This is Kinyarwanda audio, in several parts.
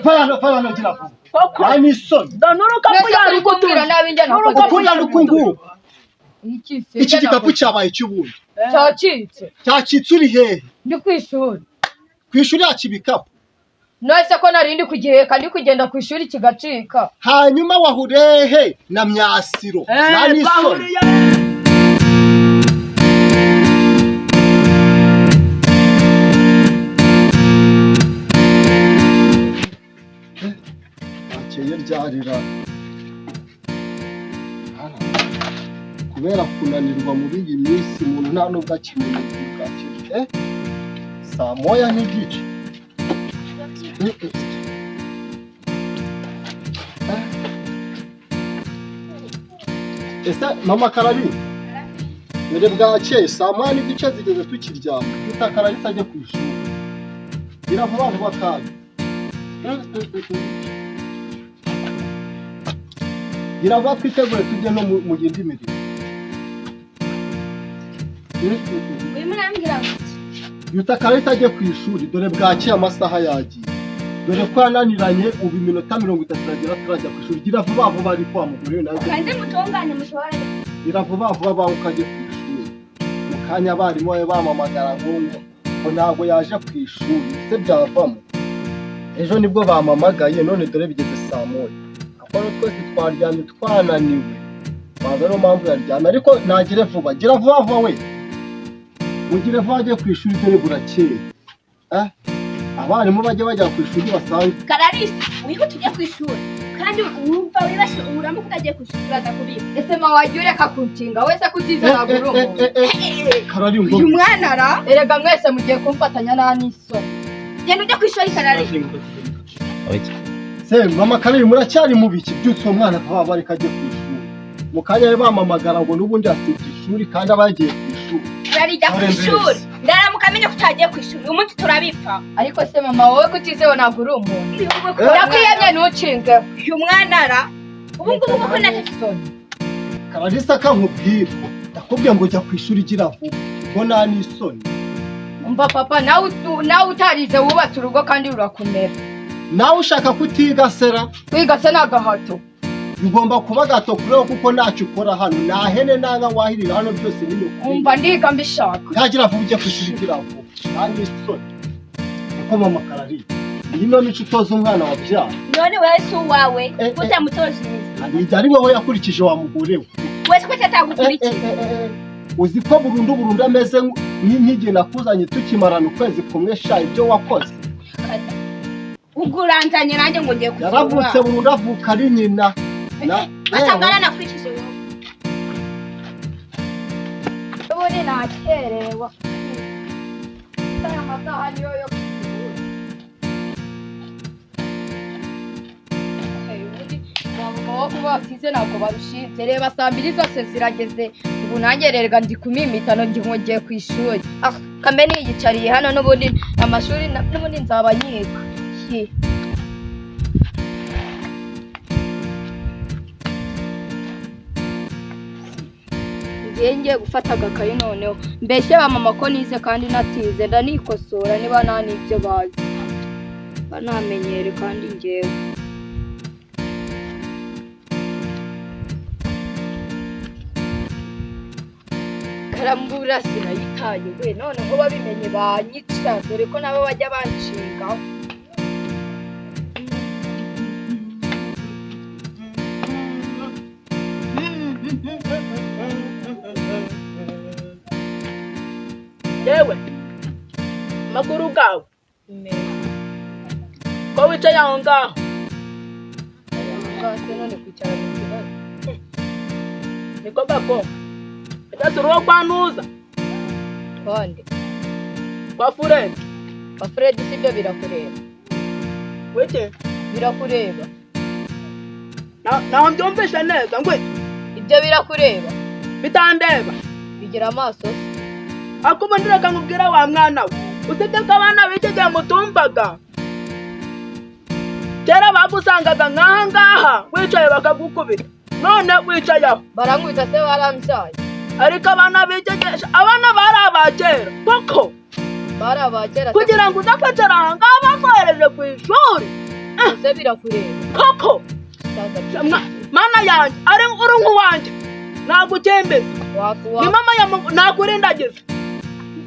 Fanya kila kitu. Ani son. Donuruka kuyari kutumira nabi njye nako. Ukunda rukungu. Iki gikapu cyabaye cy'ubundi. Cyacitse uri hehe? Ndi kwishuri. Kwishuri yakibikapu. Nose ko narindi kugihe kandi kugenda kwishuri kigacika. Hanyuma wahurehe na myasiro. Nani son. Akeye ryarira. Kubera kunanirwa muri iyi minsi umuntu nta nubwo akimenya ubwakire. Saa moya n'igice. Ese mama Karari mere bwakeye saa moya n'igice zigeze tukiryama duta Karari sajye ku ishuri iravuba vuba kandi iravuba twitegure tujye no mu yindi mirimo duta Karari sajye ku ishuri dore bwakeye amasaha yagiye dore ko yananiranye ubu iminota 30 agera turajya ku ishuri gira vuba vuba ari kwa mugore nawe kandi mutonganye mushobora gira vuba vuba baukajye ku ishuri mukanya abarimu bawe bamamagara ngo ntabwo yaje ku ishuri se byavamo ejo nibwo bamamagaye none dore bigeze saa moya akora twese twaryamye twananiwe baza no mpamvu yaryamye ariko nagire vuba gira vuba vuba we ugire vuba ajye ku ishuri dore burakeye abarimu bajya ku ishuri basanzwe Kararisi wiho tujye ku ishuri kandi wumva wibashe uramuka utagiye ku ishuri uraza kubiba ese mawajye ureka kunshinga wese kutize naguru Karari ngo uyu mwana ra erega mwese mugiye kumfatanya n'anisoni genda ujye ku ishuri Kararisi se mama Karari muracyari mu biki byutse umwana baba bari kaje ku ishuri mukanya bamamagara ngo nubundi asibye ishuri kandi abagiye ku ishuri Kararija ku ishuri ndaramuka amenye kutagiye ku ishuri umunsi turabipfa ariko se mama wowe kutizeho naguru umuntu yakwiyamye ntucinge uyu mwana ra ubu ngubu ko natisoni Kararisa kankubwira ndakubwiye ngo jya ku ishuri gira vuba ngo nani isoni umva papa nawe utarize wubatse urugo kandi urakomera nawe ushaka kutiga sera wiga se nagahato ugomba kuba gato kureo kuko ntacyo ukora hano nahene nanga wahirira hano byose niyo umva ndiga mbishaka ntagira vuba ujye ku ishuri gira vuba nani isoni uko mama Karari iyi none utoza umwana wabyara none wese uwawe utamutoje neza ari wowe yakurikije wa mugurewe wese ko cyatagukurikiye uzi ko burundu ameze nk'ige nakuzanye tukimarana ukwezi kumwe sha ibyo wakoze uguranzanye nanjye ngo ngiye kuvuga yaravutse burundu avuka ari nyina asangana nakwikije wowe ubone nakerewa saya masaha niyo yo mama kuba batize ntabwo barushinze reba saa 2 zose zirageze ubu nanjye rerega ndi kumimitano ngiye ku ishuri kambe niyicariye hano n'ubundi amashuri n'ubundi nzaba nyiga ngiye gufata agakayi noneho mbese ba mama ko nize kandi natize ndanikosora niba nta n'ibyo bazi banamenyere kandi ngewe karambura sinayitaye we noneho babimenye banyica dore ko nabo bajya banshingaho yewe makuru gawe ko wicaye aho ngaho none kwicara mu kibazo niko bako Uwo kwanuza Konde kwa Fred sibyo birakureba wete birakureba na mbyumvishe neza ngwe ibyo birakureba bitandeba bigira amaso akuba ndireka nkubwira wa mwana we uteteka abana b'ikijya mutumvaga kera bagusangaga nkaha ngaha wicaye bakagukubita none wicaye aho barankubita se baramsaye ariko abana bigegesha abana bari abakera koko mama arabagera kugira ngo udakatara aha ngaha bakohereje ku ishuri ese birakureba koko mana yanjye ari uri nk'uwanjye nagukembeza ni mama ya Mungu nakurindagiza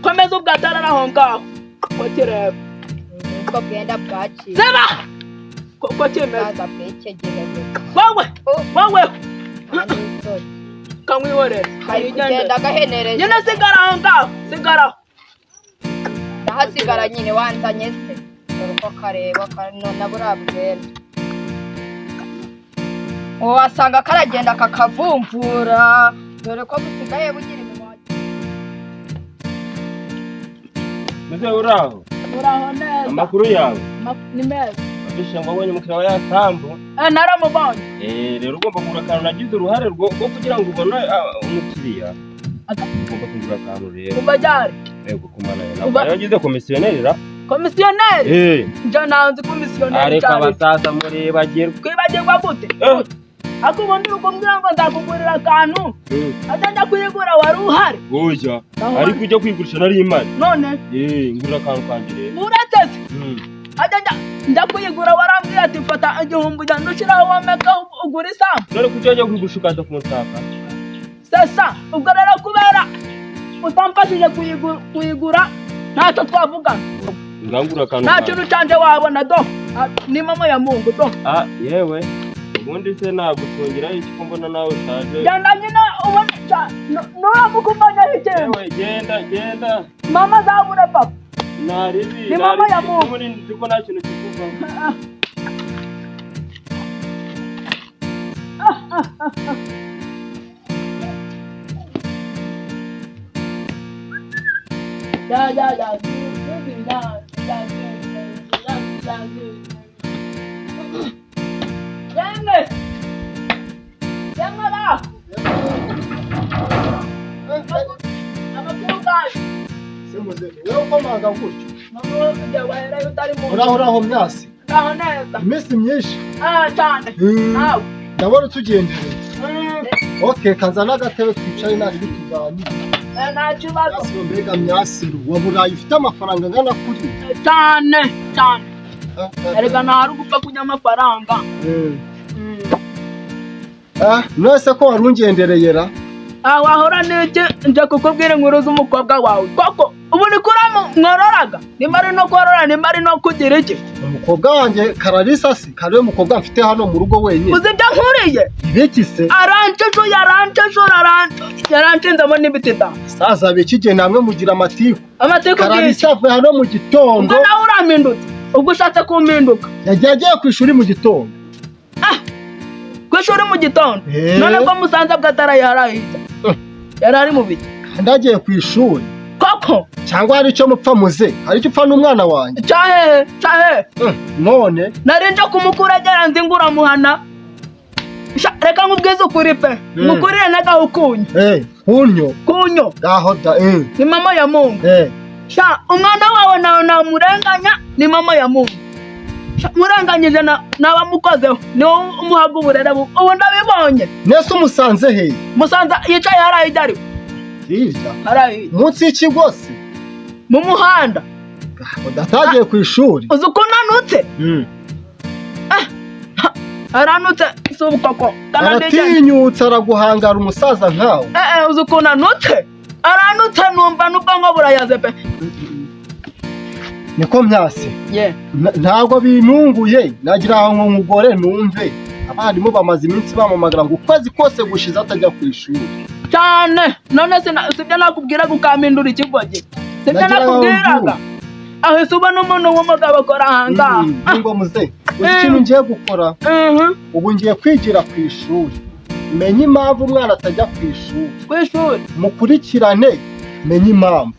komeza ubwatarara aho ngaho ko kireba uko bwenda bwaciye seba ko kimeze saza pekegereze wowe kamwihorera hari kugenda gahenereje nyine sigara aho ngaho sigara ndahasigara nyine wanzanye se dore uko kareba none buriya bwenda uwo wasanga karagenda kakavumvura dore ko busigaye bugira imimaro Mzee uraho neza amakuru yawe ni meza abishe ngo abonye umukiriya wa yasambu naramubonye rero ugomba kugura akantu nagize uruhare rwo kugira ngo ubone umukiriya ugomba kugura akantu rero kuva ryari yego kumana nawe yagize komisiyoneri ra komisiyoneri nje nanzi komisiyoneri areka abasaza murebagirwa kwibagirwa gute ako ubundi ukumbwira ngo ndakugurira akantu atajya kuyigura wari uhari oya ariko ujya kwigurisha nari imari none ngurira akantu kanjye rero uretse ajya njya kuyigura warambwiye ati fata igihumbi ujyana ushyiraho womeka ugura isambu none kuki wajya kwigurisha ukaza kunsaka sesa ubwo rero kubera utamfashije kuyigura ntacyo twavugana ngangura akantu nta kintu canje wabona do ni mama ya Mungu do yewe ubundi se nagutungira iki ko mbona nawe ushaje genda nyine ubona nuramukumbanyaho ikintu genda mama zabure papa naribi ni mama ya Mungu muri nzi ko nta kintu kivuga uraho myasi iminsi myinshi ndabona utugendereye okay kaza n'agatebe twicaye nari bituganira nta kibazo mbega myasiru waburaye ufite amafaranga angana kuri cyane erega ntari gupfa kujya amafaranga nose ko wari ungendereye ra wahora n'iki nje kukubwira inkuru z'umukobwa wawe koko ubu ni kuri mwororaga nimba ari no korora nimba ari no kugira iki umukobwa wanjye Kararisa si kariwe mukobwa mfite hano mu rugo wenyine uzi ibyo nkuriye ibiki se yaranshizemo n'ibiti da saza bikige namwe mugira amatiku bw'iki Kararisa avuye hano mu gitondo ubwo nawe urampindutse ubwo ushatse kumpinduka yagiye ku ishuri mu gitondo ku ishuri mu gitondo none ko musanze bwatara yarahita yari ari mu biki ndagiye ku ishuri koko cyangwa hari icyo mupfa muze hari icyo upfa n'umwana wanjye cyahehe none nari nje kumukura agera nzi nguramuhana reka nkubwize ukuri pe mukurire n'agahukunyo kunyo gaho da ni mama ya Mungu umwana wawe nawe namurenganya ni mama ya Mungu murenganyije nabamukozeho niwo umuhaga uburere ubu ndabibonye nese umusanze he musanze yicaye harahijya ariwe hirya munsi y'ikigo se mu muhanda udatagiye ku ishuri uzi uko nanutse aranutse si ubukoko aratinyutse araguhangara umusaza nkawe uzi uko nanutse aranutse numva n'ubwonko burayaze pe niko myasi ntabwo binunguye nagira aho nk'umugore numve abarimu bamaze iminsi bamamagara ngo ukwezi kose gushize atajya ku ishuri cyane none sibyo nakubwiraga ukampindura ikigogi sibyo nakubwiraga aho ese ubona umuntu w'umugabo akora ahangaha ngo muze uzi ikintu ngiye gukora ubu ngiye kwigira ku ishuri menye impamvu umwana atajya ku ishuri mukurikirane menye impamvu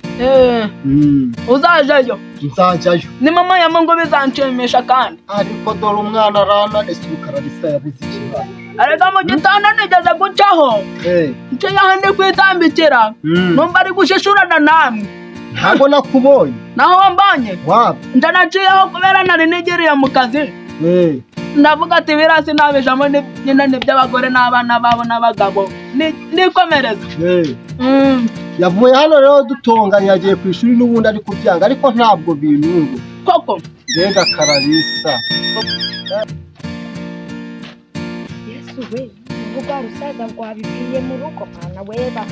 uzajayo nzajyayo ni mama ya Mungu bizanshimisha kandi ariko dore umwana arana ese Kararisa yabuze ikibazo arega mu gitondo nigeze gucaho nciye ahandi kwitambikira numva ari gushishurana namwe ntabwo nakubonye naho wambonye nje naciyeho kubera nari nigiriye mu kazi ndavuga ati birasi nabijamo nyine n'iby'abagore n'abana babo n'abagabo nikomereza yavuye hano rero dutonganye yagiye ku ishuri n'ubundi ari kubyanga ariko ntabwo binungu koko mbega Kararisa Yesu we uvuga rusaza rwabibwiye mu rugo mwana weba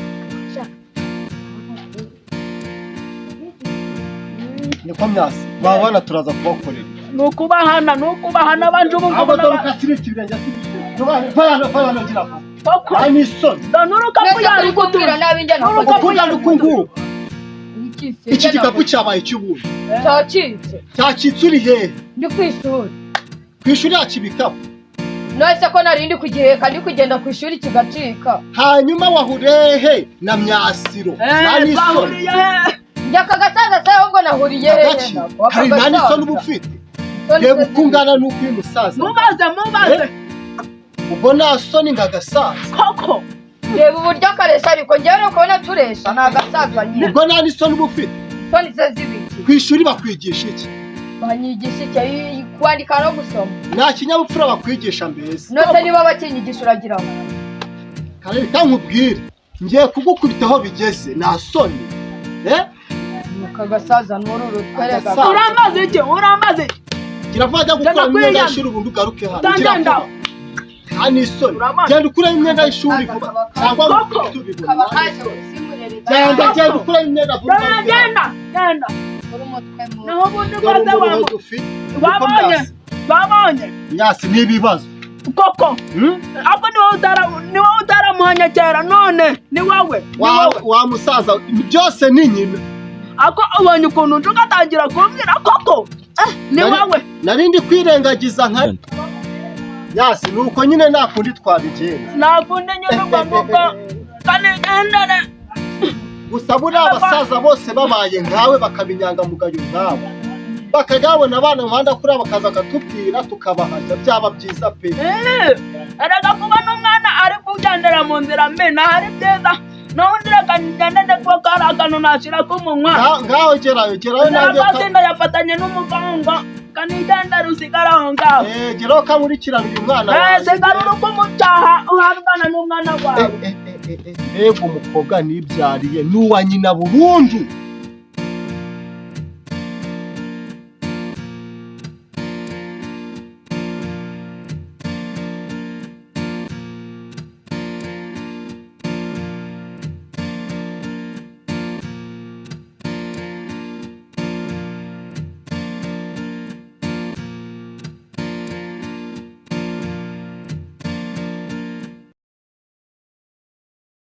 niko myasi babana turaza kubakorera nukubahana banje ubu abo doruka siriti birenge fayano gira koko ani son nuruka kuyari kutura nabi njye ukunda nukungu iki gikapu cyabaye cy'ubundi cyacitse uri hehe ndi kwishuri kwishuri yacu ibikapu nose ko narindi kugihe kandi kugenda ku ishuri kigacika hanyuma wahurehe na myasiro nani son njya kagasaza se ahubwo nahuriye hehe hari nani son ubufite reba ukungana n'uko uyu musaza mubaze ubwo nta soni ngagasaza koko reba uburyo akaresha ariko njyewe nuko ubona turesha nta gasaza nyine ubwo nta n'isoni uba ufite soni ze zibiki ku ishuri bakwigisha iki banyigisha iki kwandika no gusoma nta kinyabupfura bakwigisha mbese nose niba bakinyigisha uragira ngo Kararika nkubwire ngiye kugukubita aho bigeze nta soni kagasaza n'ururu twereka uramaze iki gira vuba jya gukora imyenda y'ishuri ubundi ugaruke hano gira vuba nta n'isoni genda ukuremo imyenda y'ishuri vuba cyangwa tubibona genda ukuremo imyenda vuba genda naho ubundi bose babonye nyasi n'ibibazo koko ako niwe utaramuhanya kera none ni wowe wa musaza byose ni nyina ako ubonye ukuntu nje ugatangira kumbwira koko ni wowe narindi kwirengagiza nka nyasi nuko nyine nakundi twabigenza nakundi nyine ugamuka kanigendere gusa buriya abasaza bose babaye nkawe bakabinyangamugayo nkawe bakajya babona abana mu muhanda kuriya bakaza bakatubwira tukabahajya byaba byiza pe erega kuba n'umwana ari kugendera mu nzira mbi ntahari byiza n'ubundi reka ngendende kuba kari akantu nashyira k'umunwa ngaho gerayo nanjye akazinda yafatanye n'umugongo kanigendera usigara aho ngaho geraho kamurikirana uyu mwana wawe sigara uri kumucyaha uhabwana n'umwana wawe mbega umukobwa nibyariye n'uwa nyina burundu